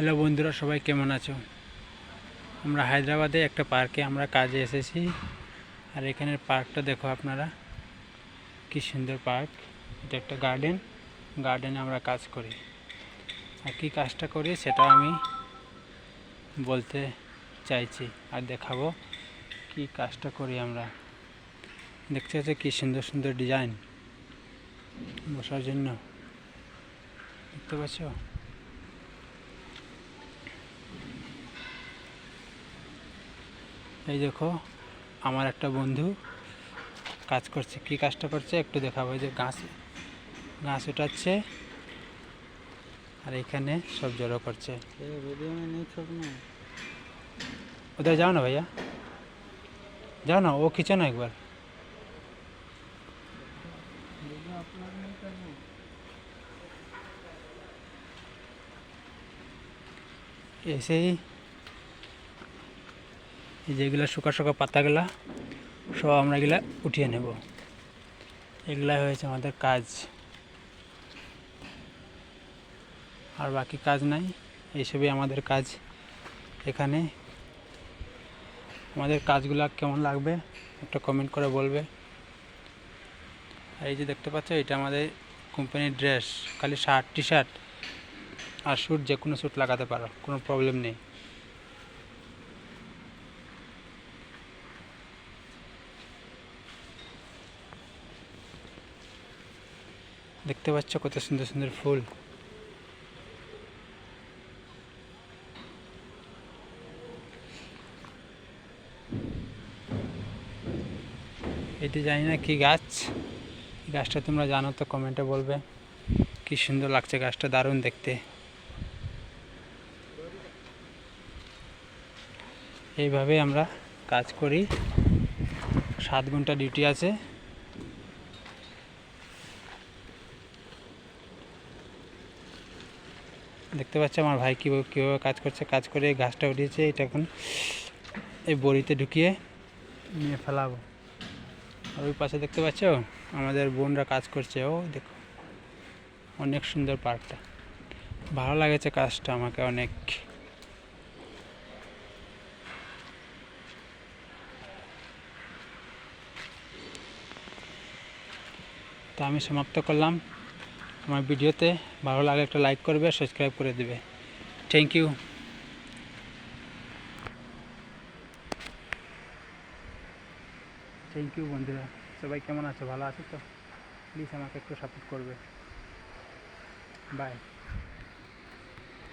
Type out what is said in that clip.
Hello বন্ধুরা, সবাই কেমন আছো? আমরা হায়দ্রাবাদে একটা পার্কে আমরা কাজে এসেছি। আর এখানের পার্কটা দেখো আপনারা, কি সুন্দর পার্ক। এটা একটা গার্ডেনে আমরা কাজ করি। আর কি কাজটা করি সেটা আমি বলতে চাইছি আর দেখাবো কি কাজটা করি আমরা। দেখতে পাচ্ছ কি সুন্দর সুন্দর ডিজাইন বসার জন্য, দেখতে পাচ্ছ? এই দেখো আমার একটা বন্ধু কাজ করছে। কি কাজটা করছে একটু দেখাবো। এই যে ঘাস উঠাচ্ছে আর এখানে সব জড়ো করছে। ওদের যাও না ভাইয়া, যাও না, ও খিচো না একবার। এসেই যেগুলো শুকা শুকা পাতাগুলা সব আমরা এগুলা উঠিয়ে নেব। এগুলাই হয়েছে আমাদের কাজ, আর বাকি কাজ নাই। এইসবই আমাদের কাজ। এখানে আমাদের কাজগুলো কেমন লাগবে একটা কমেন্ট করে বলবে। আর এই যে দেখতে পাচ্ছ, এটা আমাদের কোম্পানির ড্রেস। খালি শার্ট, টি শার্ট আর স্যুট, যে কোনো স্যুট লাগাতে পারো, কোনো প্রবলেম নেই। দেখতে পাচ্ছ কত সুন্দর সুন্দর ফুল। এটি জানি না কি গাছ, গাছটা তোমরা জানো তো কমেন্টে বলবে। কি সুন্দর লাগছে গাছটা, দারুণ দেখতে। এইভাবে আমরা কাজ করি। 7 ঘন্টা ডিউটি আছে। দেখতে পাচ্ছ আমার ভাই কীভাবে কাজ করে গাছটা উঠিয়েছে। এটা এখন এই বড়িতে ঢুকিয়ে নিয়ে ফেলাবো। আর ওই পাশে দেখতে পাচ্ছ আমাদের বোনরা কাজ করছে। ও দেখো, অনেক সুন্দর পার্কটা। ভালো লাগেছে কাজটা আমাকে অনেক। তো আমি সমাপ্ত করলাম আমার ভিডিওতে। ভালো লাগে একটা লাইক করবে, সাবস্ক্রাইব করে দেবে। Thank you. থ্যাংক ইউ বন্ধুরা। সবাই কেমন আছো? ভালো আছো তো? প্লিজ আমাকে একটু সাপোর্ট করবে। বাই।